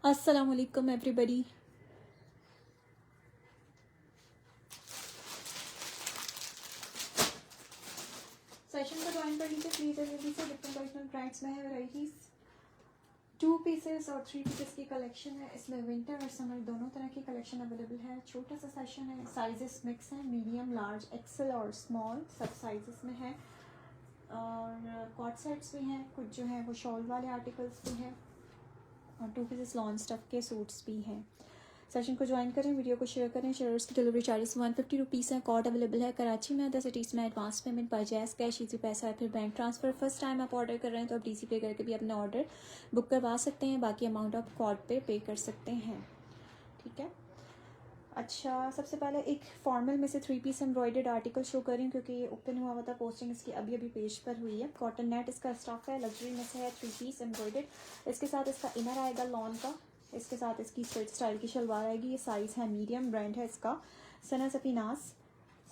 अस्सलाम वालेकुम everybody. Session को ज्वाइन कर लीजिए प्लीज जल्दी से। डिफरेंट कलेक्शन ब्रांड्स में है वैराइटीज। 2 पीसेस और 3 पीसेस की कलेक्शन है। इसमें विंटर और समर दोनों तरह की कलेक्शन अवेलेबल है। छोटा सा सेशन है, साइजेस मिक्स हैं, मीडियम, लार्ज, एक्सेल और स्मॉल सब साइजेस में है। और कॉट सेट्स भी हैं, कुछ जो है वो शॉल वाले आर्टिकल्स भी हैं और 2 पीसेस लॉन स्टफ के सूट्स भी हैं। सेशन को ज्वाइन करें, वीडियो को शेयर करें। शेयर्स की डिलीवरी चार्जेस 150 रुपीज़ हैं। कॉड अवेलेबल है कराची में, अदर सिटीज़ में एडवांस पेमेंट बाय जैस कैश, इजी पैसा है, फिर बैंक ट्रांसफ़र। फर्स्ट टाइम आप ऑर्डर कर रहे हैं तो आप डीसी पे करके भी अपना ऑर्डर बुक करवा सकते हैं। बाकी अमाउंट आप कॉड पे कर सकते हैं। ठीक है। अच्छा, सबसे पहले एक फॉर्मल में से 3 पीस एम्ब्रॉयडर्ड आर्टिकल शो करें क्योंकि ये ओपन हुआ हुआ था। पोस्टिंग इसकी अभी अभी पेज पर हुई है। कॉटन नेट इसका स्टॉक है, लग्जरी में से है। 3 पीस एम्ब्रॉयडर्ड। इसके साथ इसका इनर आएगा लॉन का। इसके साथ इसकी स्ट्रेट स्टाइल की शलवार आएगी। ये साइज़ है मीडियम, ब्रांड है इसका सना सपीनास।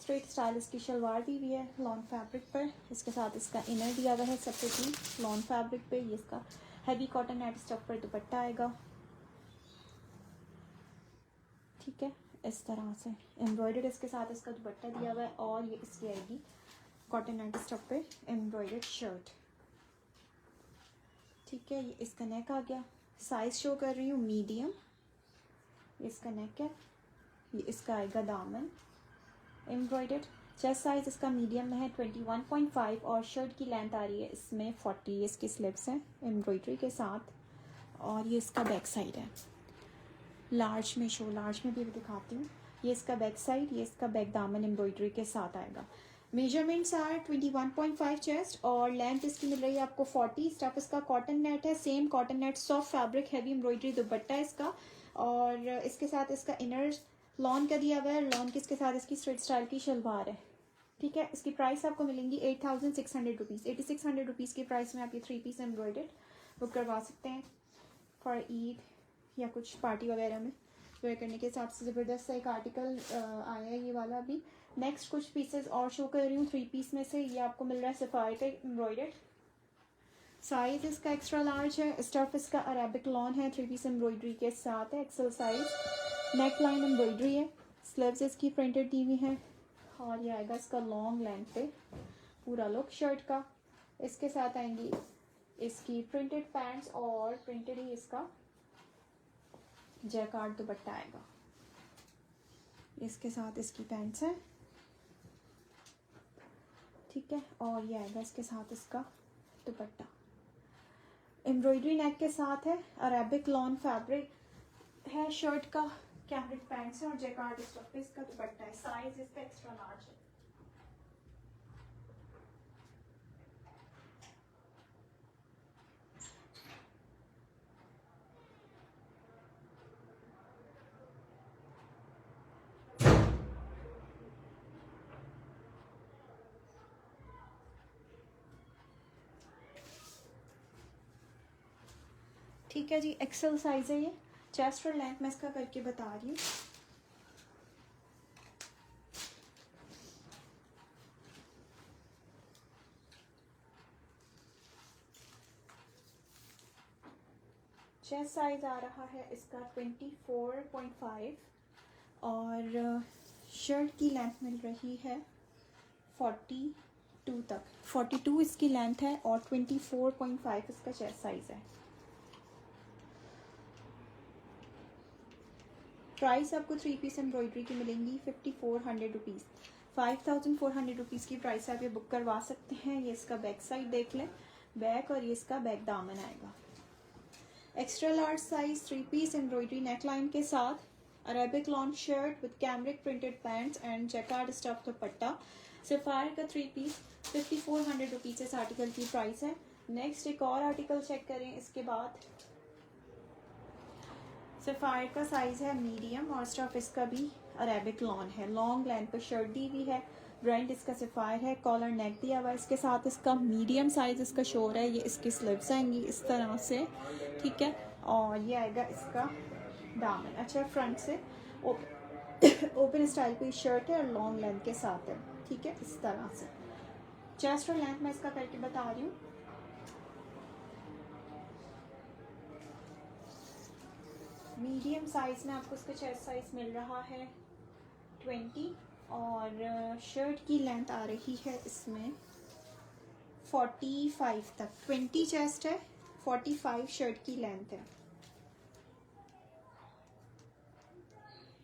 स्ट्रेट स्टाइल इसकी शलवार दी हुई है लॉन फैब्रिक पर। इसके साथ इसका इनर दिया हुआ है सेपरेटली लॉन फैब्रिक पे। ये इसका हैवी कॉटन नेट स्टफ पर दुपट्टा आएगा। ठीक है, इस तरह से एम्ब्रॉयडर्ड इसके साथ इसका दुपट्टा दिया हुआ है और ये इसकी आएगी कॉटन नेट स्टफ पे एम्ब्रॉयडर्ड शर्ट। ठीक है, ये इसका नेक आ गया। साइज शो कर रही हूँ मीडियम। इसका नेक है, ये इसका आएगा दामन एम्ब्रॉयडर्ड। चेस्ट साइज इसका मीडियम में है 21.5 और शर्ट की लेंथ आ रही है इसमें 40। इसकी स्लिप्स हैं एम्ब्रॉयडरी के साथ और ये इसका बैक साइड है। लार्ज में शो, लार्ज में भी दिखाती हूँ। ये इसका बैक साइड, ये इसका बैक दामन एम्ब्रॉयडरी के साथ आएगा। मेजरमेंट्स आर 21.5 चेस्ट और लेंथ इसकी मिल रही है आपको 40। स्टफ इसका कॉटन नेट है, same cotton net, soft fabric, heavy embroidery दुपट्टा इसका। और इसके साथ इसका इनर लॉन का दिया हुआ है। लॉन के इसके साथ इसकी स्ट्रेट स्टाइल की शलवार है। ठीक है, इसकी प्राइस आपको मिलेंगी 8600 रुपीज़। 8600 रुपीज़ की प्राइस में आप ये 3 पीस एम्ब्रॉयडर्ड बुक करवा सकते हैं फॉर ईद या कुछ पार्टी वगैरह में वेयर करने के हिसाब से। ज़बरदस्त एक आर्टिकल आया है ये वाला भी। नेक्स्ट कुछ पीसेस और शो कर रही हूँ 3 पीस में से। ये आपको मिल रहा है सफारी का एम्ब्रॉयडर्ड। साइज इसका एक्स्ट्रा लार्ज है। स्टफ इसका अरेबिक लॉन है, 3 पीस एम्ब्रॉयडरी के साथ है, XL size. Neck line embroidery है, स्लीव्स इसकी प्रिंटेड दी हुई है और ये आएगा इसका लॉन्ग लेंथ पे पूरा लुक शर्ट का। इसके साथ आएंगी इसकी प्रिंटेड पैंट्स और प्रिंटेड ही इसका जैकार्ड दुपट्टा आएगा। इसके साथ इसकी पैंट्स है। ठीक है, और ये आएगा इसके साथ इसका दुपट्टा। एम्ब्रॉयडरी नेक के साथ है, अरेबिक लॉन फैब्रिक है शर्ट का, कैमरिक पैंट्स है और जैकार्ड स्टफ पे इसका दुपट्टा है। साइज इसका एक्स्ट्रा लार्ज है। ठीक है जी, एक्सेल साइज है ये। चेस्ट और लेंथ मैं इसका करके बता रही हूँ। चेस्ट साइज आ रहा है इसका 24.5 और शर्ट की लेंथ मिल रही है 42 तक। 42 इसकी लेंथ है और 24.5 इसका चेस्ट साइज है। प्राइस आपको 3 पीस एम्ब्रॉयडरी की मिलेंगी 5400 रुपीज़। 5400 रुपीज़ की प्राइस आप ये बुक करवा सकते हैं। ये इसका बैक साइड देख लें, बैक, और ये इसका बैक दामन आएगा। Extra large size 3 piece embroidery neckline के साथ, Arabic lawn shirt with cambric printed pants and jacquard stuff dupatta. Sapphire का 3 पीस 5400 रुपीज़ इस आर्टिकल की प्राइस है। नेक्स्ट एक और आर्टिकल चेक करें इसके बाद। सफायर का साइज है मीडियम और स्टफ इसका भी अरेबिक लॉन है। लॉन्ग लेंथ पर शर्ट दी हुई है, ब्रांड इसका सफायर है, कॉलर नेक दिया हुआ है। इसके साथ इसका मीडियम साइज इसका शो है। ये इसकी स्लीव्स आएंगी इस तरह से। ठीक है, और ये आएगा इसका दामन। अच्छा, फ्रंट से ओपन स्टाइल की शर्ट है और लॉन्ग लेंथ के साथ है। ठीक है, इस तरह से। चेस्ट और लेंथ मैं इसका करके बता रही हूँ। मीडियम साइज़ में आपको इसका चेस्ट साइज़ मिल रहा है 20 और शर्ट की लेंथ आ रही है इसमें 45 तक। 20 चेस्ट है, 45 शर्ट की लेंथ है,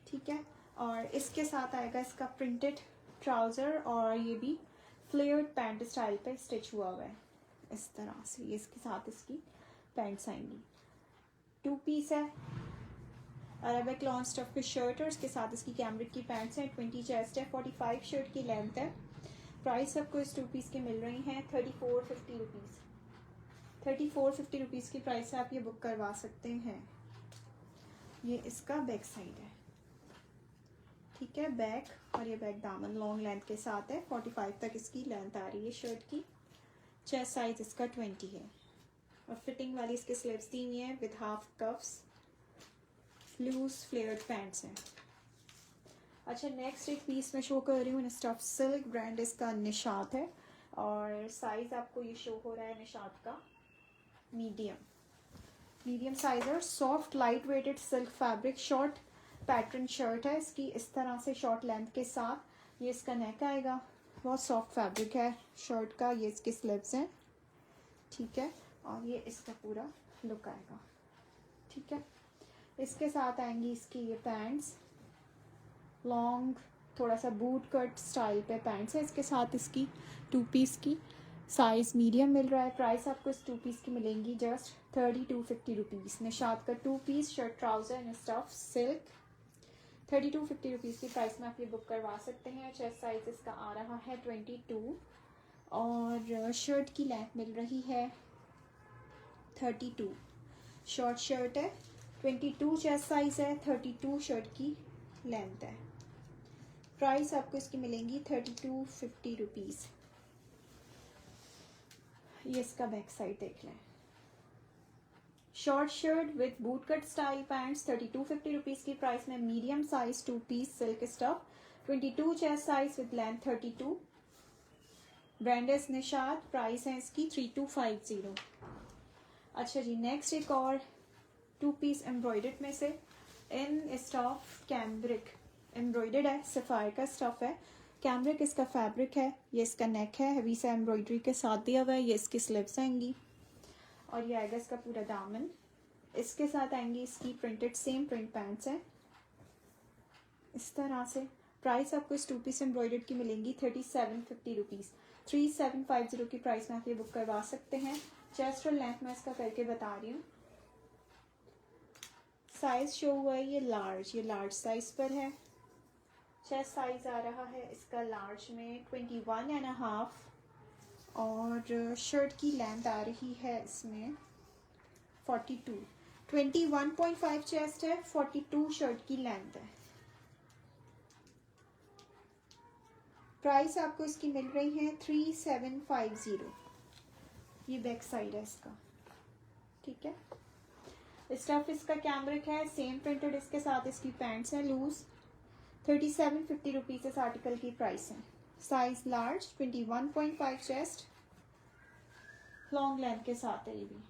ठीक है। और इसके साथ आएगा इसका प्रिंटेड ट्राउज़र और ये भी फ्लेयर्ड पैंट स्टाइल पे स्टिच हुआ हुआ है इस तरह से। ये इसके साथ इसकी पैंट्स आएंगी। 2 पीस है, अरेबिक लॉन स्टफ की शर्ट और इसके साथ इसकी कैमरिक की पैंट्स हैं। 20 चेस्ट है, 45 शर्ट की लेंथ है। प्राइस आपको इस 2 पीस के मिल रही हैं 3450 रुपीज़। 3450 रुपीज़ की प्राइस से आप ये बुक करवा सकते हैं। ये इसका बैक साइड है, ठीक है। बैक और ये बैक दामन लॉन्ग लेंथ के साथ है। 45 तक इसकी लेंथ आ रही है शर्ट की। चेस्ट साइज इसका 20 है और फिटिंग वाली इसके स्लीव्स दी हुई है with half cuffs, loose flared pants हैं। अच्छा, नेक्स्ट एक पीस मैं शो कर रही हूँ स्टफ सिल्क, ब्रांड इसका निशात है और साइज आपको ये शो हो रहा है निशात का मीडियम साइज और soft light weighted silk fabric short pattern shirt है इसकी इस तरह से शॉर्ट लेंथ के साथ। ये इसका नेक आएगा, बहुत सॉफ्ट फैब्रिक है शर्ट का। ये इसके स्लीव्स हैं, ठीक है। और ये इसका पूरा लुक आएगा, ठीक है। इसके साथ आएंगी इसकी ये पैंट्स, लॉन्ग थोड़ा सा बूट कट स्टाइल पे पैंट्स है। इसके साथ इसकी 2 पीस की साइज़ मीडियम मिल रहा है। प्राइस आपको इस 2 पीस की मिलेंगी जस्ट 3250 रुपीज़। निशात का 2 piece shirt trouser and stuff silk 3250 rupees की प्राइस में आप ये बुक करवा सकते हैं। चेस्ट साइज इसका आ रहा है 22 और शर्ट की लेंथ मिल रही है 32। शॉर्ट शर्ट है, 22 चेस्ट साइज है, 32 शर्ट की लेंथ है। प्राइस आपको इसकी मिलेंगी 3250 रुपीज़। ये इसका बैक साइड देख लें। Short shirt with boot cut style pants 3250 rupees की प्राइस में medium size 2 piece silk stuff 22 chest size with length 32। Brand is Nishat, price है इसकी 3250। अच्छा जी, नेक्स्ट एक और 2 पीस एम्ब्रॉयडर्ड में से इन स्टफ कैम्ब्रिक एम्ब्रॉयडर्ड है, सफ़ायर का स्टफ है। कैम्ब्रिक इसका फैब्रिक है। ये इसका नेक है, हैवी सा एम्ब्रॉयडरी के साथ दिया हुआ है। ये इसकी स्लीव्स आएंगी और ये आएगा इसका पूरा दामन। इसके साथ आएंगी इसकी प्रिंटेड सेम प्रिंट पैंट्स हैं इस तरह से। प्राइस आपको इस 2 पीस एम्ब्रॉयडर्ड की मिलेंगी 3750 रुपीज़। 3750 की प्राइस में आप ये बुक करवा सकते हैं। चेस्ट और लेंथ मैं इसका करके बता रही हूँ। साइज शो हुआ है ये लार्ज साइज पर है। चेस्ट साइज आ रहा है इसका लार्ज में 21.5 और शर्ट की लेंथ आ रही है इसमें 42। 21.5 चेस्ट है, 42 शर्ट की लेंथ है। प्राइस आपको इसकी मिल रही है 3750। ये बैक साइड है इसका, ठीक है। स्टफ इसका कैम्ब्रिक है, सेम प्रिंटेड इसके साथ इसकी पैंट्स हैं लूज। 3750 रुपीज़ इस आर्टिकल की प्राइस है। Size large, 21.5 chest, long length के साथ है ये भी,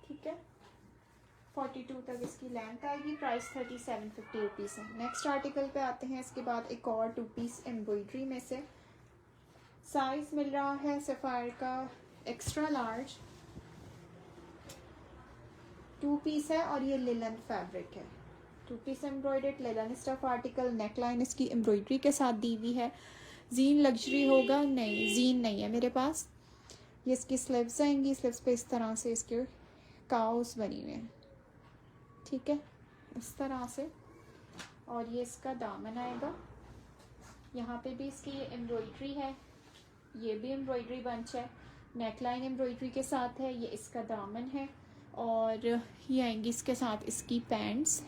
ठीक है। 42 तक इसकी लेंथ आएगी। प्राइस 3750 रुपीज़ है। नेक्स्ट आर्टिकल पे आते हैं। इसके बाद एक और 2 पीस एम्ब्रॉयडरी में से साइज मिल रहा है सफ़ायर का एक्स्ट्रा लार्ज, 2 पीस है और ये लिलन फैब्रिक है। 2 piece embroidered linen stuff article. Neckline इसकी एम्ब्रॉयडरी के साथ दी हुई है। जीन लग्जरी होगा, नहीं जीन नहीं है मेरे पास। ये इसकी स्लीव्स आएंगी, स्लीव्स पे इस तरह से इसके काउस बनी हुए हैं, ठीक है, इस तरह से। और ये इसका दामन आएगा, यहाँ पे भी इसकी एम्ब्रॉयडरी है, ये भी एम्ब्रॉयडरी बंच है। नेकलाइन एम्ब्रॉयडरी के साथ है। ये इसका दामन है और ये आएंगी इसके साथ इसकी पैंट्स,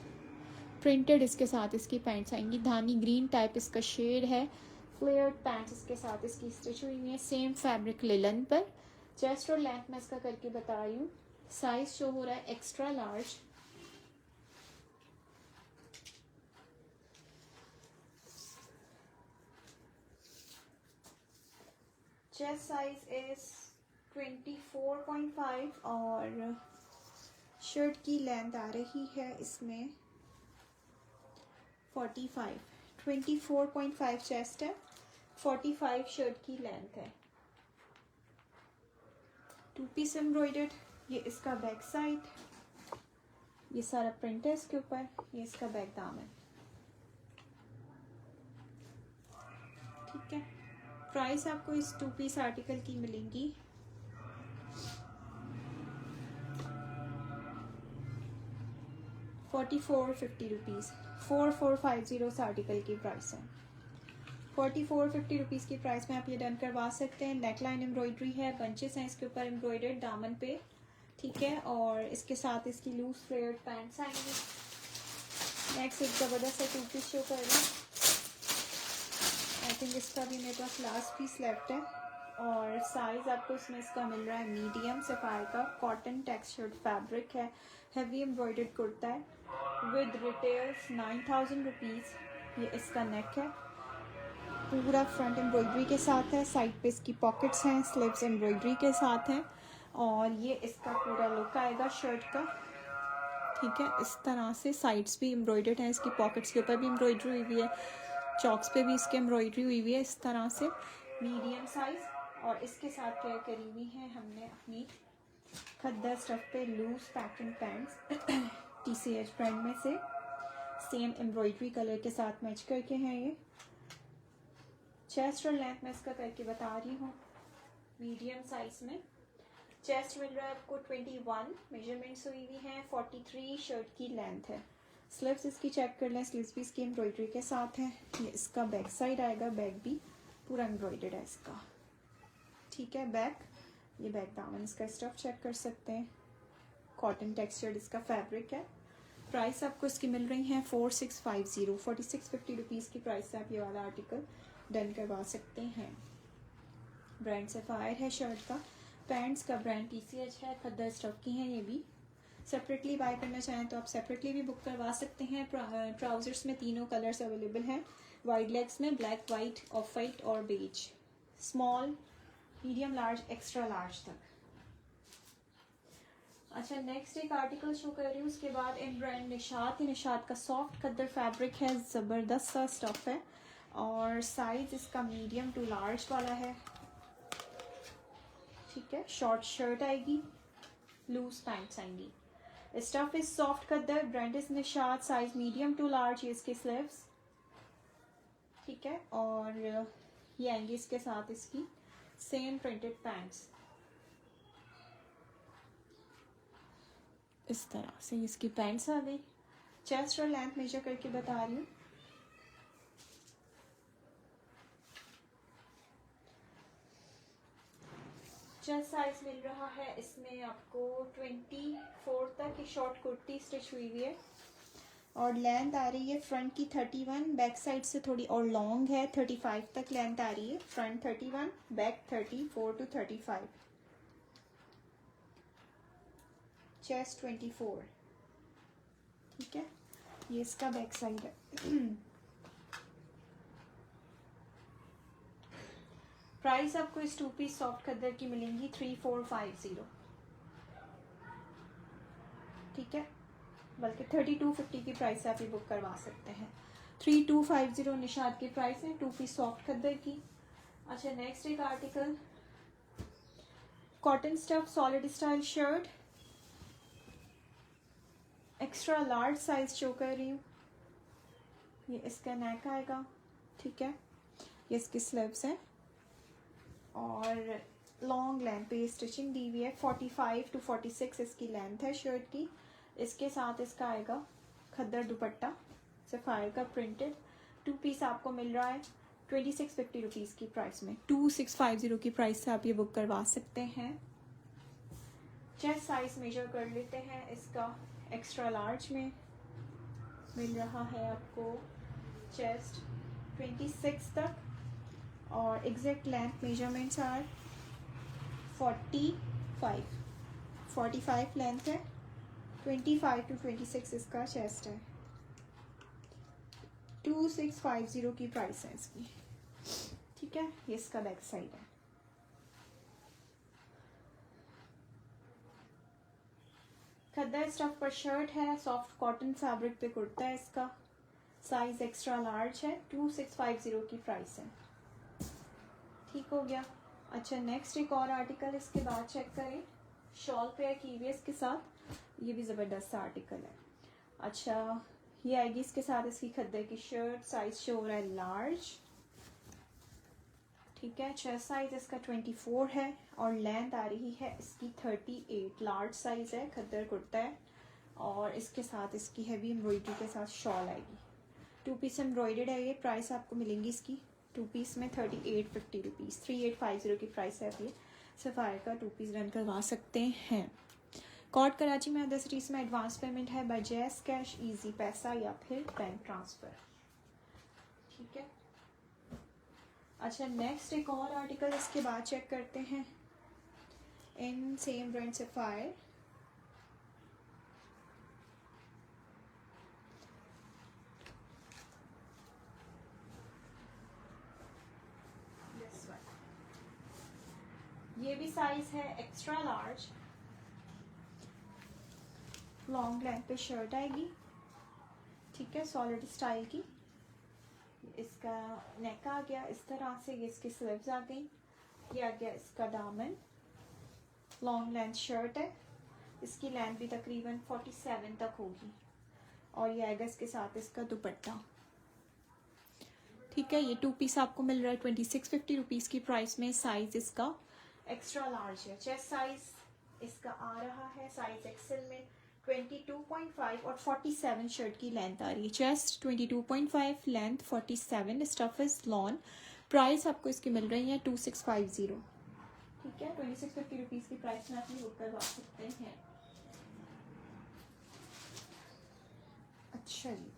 प्रिंटेड इसके साथ इसकी पैंट्स आएंगी। धानी ग्रीन टाइप इसका शेड है। फ्लेयर्ड पैंट्स इसके साथ इसकी स्टिच हुई है सेम फैब्रिक लिलन पर। चेस्ट और लेंथ मैं इसका करके बता रही हूँ। साइज शो हो रहा है extra large, chest size is 24.5 और शर्ट की लेंथ आ रही है इसमें 45, 24.5 चेस्ट है, 45 शर्ट की लेंथ है। 2 पीस एम्ब्रॉयडर्ड। ये इसका बैक साइड, ये सारा प्रिंट है इसके ऊपर, ये इसका बैक दामन। ठीक है, प्राइस आपको इस 2 पीस आर्टिकल की मिलेंगी 4450 रुपीज़। 4450 इस आर्टिकल की प्राइस है। 4450 रुपीज़ की प्राइस में आप ये डन करवा सकते हैं। नेकलाइन एम्ब्रॉयडरी है, बंचेस हैं इसके ऊपर एम्ब्रॉयडर्ड दामन पे। ठीक है, और इसके साथ इसकी लूज फ्लेयर्ड पैंट्स आएंगी। नेक्स्ट एक ज़बरदस्त 2 पीस शो कर रही हूँ। आई थिंक इसका भी मेरे पास लास्ट पीस लेफ्ट है, और साइज़ आपको इसमें इसका मिल रहा है मीडियम सफायर का। कॉटन टेक्सचर्ड फैब्रिक है, हैवी एम्ब्रॉयडर्ड कुर्ता है विद रिटेल्स 9000 रुपीज़। ये इसका नेक है, पूरा फ्रंट एम्ब्रॉयडरी के साथ है, साइड पे इसकी पॉकेट्स हैं, स्लीव्स एम्ब्रॉयडरी के साथ हैं, और ये इसका पूरा लुक आएगा शर्ट का। ठीक है, इस तरह से साइड्स भी एम्ब्रॉयडर्ड है, इसकी पॉकेट्स के ऊपर भी एम्ब्रॉयडरी हुई हुई है, चॉक्स पे भी इसके एम्ब्रॉयडरी हुई हुई है इस तरह से। मीडियम साइज, और इसके साथ पेयर करी हुई है हमने अपनी खद्दर स्टफ पे loose pattern pants TCH brand में से, सेम एम्ब्रॉयडरी कलर के साथ मैच करके हैं ये। चेस्ट और लेंथ में इसका करके बता रही हूँ। मीडियम साइज में चेस्ट मिल रहा है आपको 21, मेजरमेंट्स हुई हुई हैं 43 शर्ट की लेंथ है। स्लीव्स इसकी चेक कर लें, स्लीव्स भी इसकी एम्ब्रॉयडरी के साथ है। ये इसका बैक साइड आएगा, बैक भी पूरा एम्ब्रॉयडर्ड है इसका। ठीक है, बैक, ये बैक दामन इसका स्टफ चेक कर सकते हैं। कॉटन टेक्सचर्ड इसका फैब्रिक है। प्राइस आपको इसकी मिल रही है 4650, 4650 रुपीज़ की प्राइस से आप ये वाला आर्टिकल डन करवा सकते हैं। ब्रांड सफायर है शर्ट का, पैंट्स का ब्रांड TCH है, खद्दर स्टफ की हैं। ये भी सेपरेटली बाय करना चाहें तो आप सेपरेटली भी बुक करवा सकते हैं। ट्राउजर्स में तीनों कलर्स अवेलेबल हैं, वाइड लेग्स में ब्लैक, वाइट, ऑफ वाइट और beige, small, medium, large, extra large तक। अच्छा, नेक्स्ट एक आर्टिकल शो कर रही हूँ, उसके बाद इन ब्रांड निशात। निशात का सॉफ्ट खद्दर फैब्रिक है, ज़बरदस्त सा स्टफ है, और साइज इसका मीडियम टू लार्ज वाला है। ठीक है, शॉर्ट शर्ट आएगी, लूज पैंट्स आएंगी। Stuff is soft khaddar, brand is Nishat, size medium to large. ये इसके स्लीव्स, ठीक है, और ये आएंगी इसके साथ इसकी सेम प्रिंटेड पैंट्स। इस तरह से इसकी पैंट्स आ गई। चेस्ट और लेंथ मेजर करके बता रही हूँ। चेस्ट साइज मिल रहा है इसमें आपको 24 तक की शॉर्ट कुर्ती स्टिच हुई हुई है, और लेंथ आ रही है फ्रंट की 31, बैक साइड से थोड़ी और लॉन्ग है, 35 तक लेंथ आ रही है। Front 31, back 34 to 35, chest 24। ठीक है, ये इसका बैक साइड है। प्राइस आपको इस 2 पीस सॉफ्ट खद्दर की मिलेंगी 3450। ठीक है, बल्कि 3250 की प्राइस से आप ये बुक करवा सकते हैं। 3250 निशात की प्राइस है 2 पीस सॉफ्ट खद्दर की। अच्छा, नेक्स्ट एक article, cotton stuff solid style shirt, extra large size show कर रही हूँ। ये इसका नेक आएगा, ठीक है, ये इसकी स्लीव्स हैं, और लॉन्ग लेंथ पे स्टिचिंग दी हुई है। 45 to 46 इसकी लेंथ है शर्ट की। इसके साथ इसका आएगा खद्दर दुपट्टा सफायर का प्रिंटेड। 2 पीस आपको मिल रहा है 2650 रुपीज़ की प्राइस में। 2650 की प्राइस से आप ये बुक करवा सकते हैं। चेस्ट साइज मेजर कर लेते हैं, इसका एक्स्ट्रा लार्ज में मिल रहा है आपको चेस्ट 26 तक, और exact length measurements are 45 length है, 25 to 26 इसका चेस्ट है। 2650 की प्राइस है इसकी। ठीक है, ये इसका बैक साइड है। खद्दर स्टफ पर शर्ट है, सॉफ्ट कॉटन फैब्रिक पे कुर्ता है इसका, साइज एक्स्ट्रा लार्ज है, 2650 की प्राइस है। ठीक हो गया। अच्छा नेक्स्ट एक और आर्टिकल इसके बाद चेक करें, शॉल पेयर की हुई है इसके साथ, ये भी ज़बरदस्त आर्टिकल है। अच्छा ये आएगी इसके साथ इसकी खद्दर की शर्ट, साइज शो हो रहा है लार्ज, ठीक है। चेस्ट साइज इसका 24 है और लेंथ आ रही है इसकी 38, लार्ज साइज है, खद्दर कुर्ता है और इसके साथ इसकी हैवी एम्ब्रॉयडरी के साथ शॉल आएगी। 2 पीस एम्ब्रॉयडर्ड है ये, प्राइस आपको मिलेंगी इसकी 2 पीस में 3850 रुपीज़, 3850 की प्राइस है। आप ये सफ़ायर का 2 पीस रन करवा सकते हैं। कॉड कराची में अदर सिटीज़ में एडवांस पेमेंट है बाय जैज़ कैश, इजी पैसा या फिर बैंक ट्रांसफ़र, ठीक है। अच्छा नेक्स्ट एक और आर्टिकल इसके बाद चेक करते हैं, इन सेम ब्रांड सफ़ायर, ये भी साइज है एक्स्ट्रा लार्ज, लॉन्ग लेंथ पे शर्ट आएगी, ठीक है, सॉलिड स्टाइल की। इसका नेक आ गया इस तरह से, ये इसकी स्लीव्स आ गई, ये आ गया इसका दामन, लॉन्ग लेंथ शर्ट है, इसकी लेंथ भी तकरीबन 47 तक होगी और ये आएगा इसके साथ इसका दुपट्टा, ठीक है। ये 2 पीस आपको मिल रहा है 2650 रुपीज़ की प्राइस में, साइज इसका एक्स्ट्रा लार्ज है। चेस्ट साइज इसका आ रहा है साइज एक्सेल में 22.5 और 47 शर्ट की लेंथ आ रही है। Chest 22.5, length 47, stuff is lawn. Price आपको इसकी मिल रही है 2650, ठीक है। 2650 रुपीज़ की प्राइस में आप ये बुक करवा सकते हैं। अच्छा जी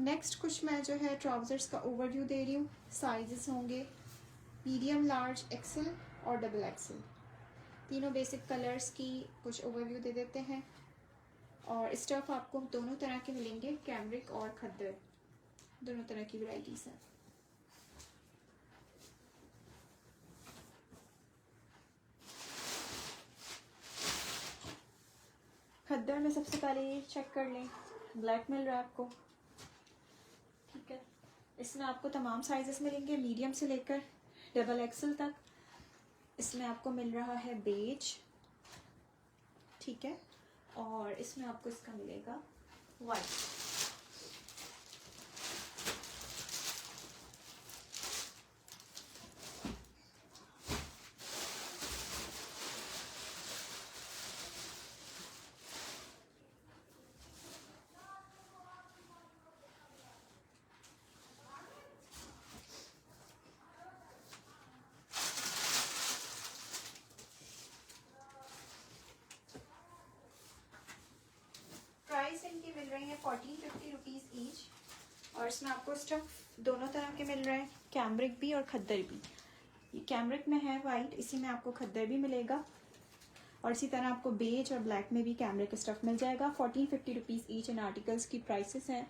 नेक्स्ट कुछ मैं जो है ट्राउजर्स का ओवरव्यू दे रही हूँ। साइजेस होंगे मीडियम, लार्ज, एक्सेल और डबल एक्सेल, तीनों बेसिक कलर्स की कुछ ओवरव्यू दे देते हैं। और स्टफ आपको दोनों तरह के मिलेंगे, कैमरिक और खद्दर, दोनों तरह की वैरायटीज हैं। खद्दर में सबसे पहले ये चेक कर लें, ब्लैक मिल रहा है आपको, ठीक है। इसमें आपको तमाम साइजेस मिलेंगे, मीडियम से लेकर डबल एक्सेल तक। इसमें आपको मिल रहा है बेज, ठीक है, और इसमें आपको इसका मिलेगा वाइट। प्राइस इनकी मिल रही है 1450 रुपीज़ ईच और इसमें आपको स्टफ दोनों तरह के मिल रहे हैं, कैमरिक भी और खद्दर भी। ये कैमरिक में है वाइट, इसी में आपको खद्दर भी मिलेगा और इसी तरह आपको बेज और ब्लैक में भी कैमरिक स्टफ मिल जाएगा। 1450 रुपीज़ ईच इन आर्टिकल्स की प्राइसेस हैं,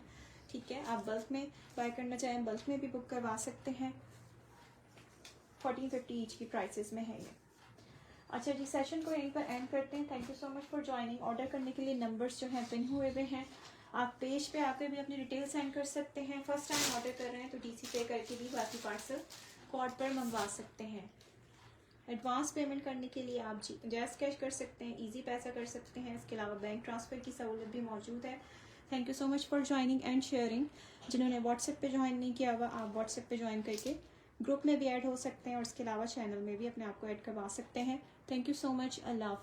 ठीक है। आप बल्क में बाय करना चाहें बल्क में भी बुक करवा सकते हैं, 1450 ईच की प्राइसेस में है ये। अच्छा जी सेशन को यहीं पर एंड करते हैं। Thank you so much for joining. Order करने के लिए नंबर्स जो हैं पिन हुए हैं, आप पेज पे आकर भी अपनी डिटेल सेंड कर सकते हैं। फर्स्ट टाइम ऑर्डर कर रहे हैं तो डीसी पे करके भी बाकी पार्सल कॉर्ड पर मंगवा सकते हैं। एडवांस पेमेंट करने के लिए आप जैज़ कैश कर सकते हैं, इजी पैसा कर सकते हैं, इसके अलावा बैंक ट्रांसफ़र की सहूलत भी मौजूद है। Thank you so much for joining and sharing. जिन्होंने व्हाट्सएप पे ज्वाइन नहीं किया हुआ, आप व्हाट्सएप पे ज्वाइन करके ग्रुप में भी ऐड हो सकते हैं और इसके अलावा चैनल में भी अपने आप को ऐड करवा सकते हैं। Thank you so much. अल्लाह हाफ़िज़।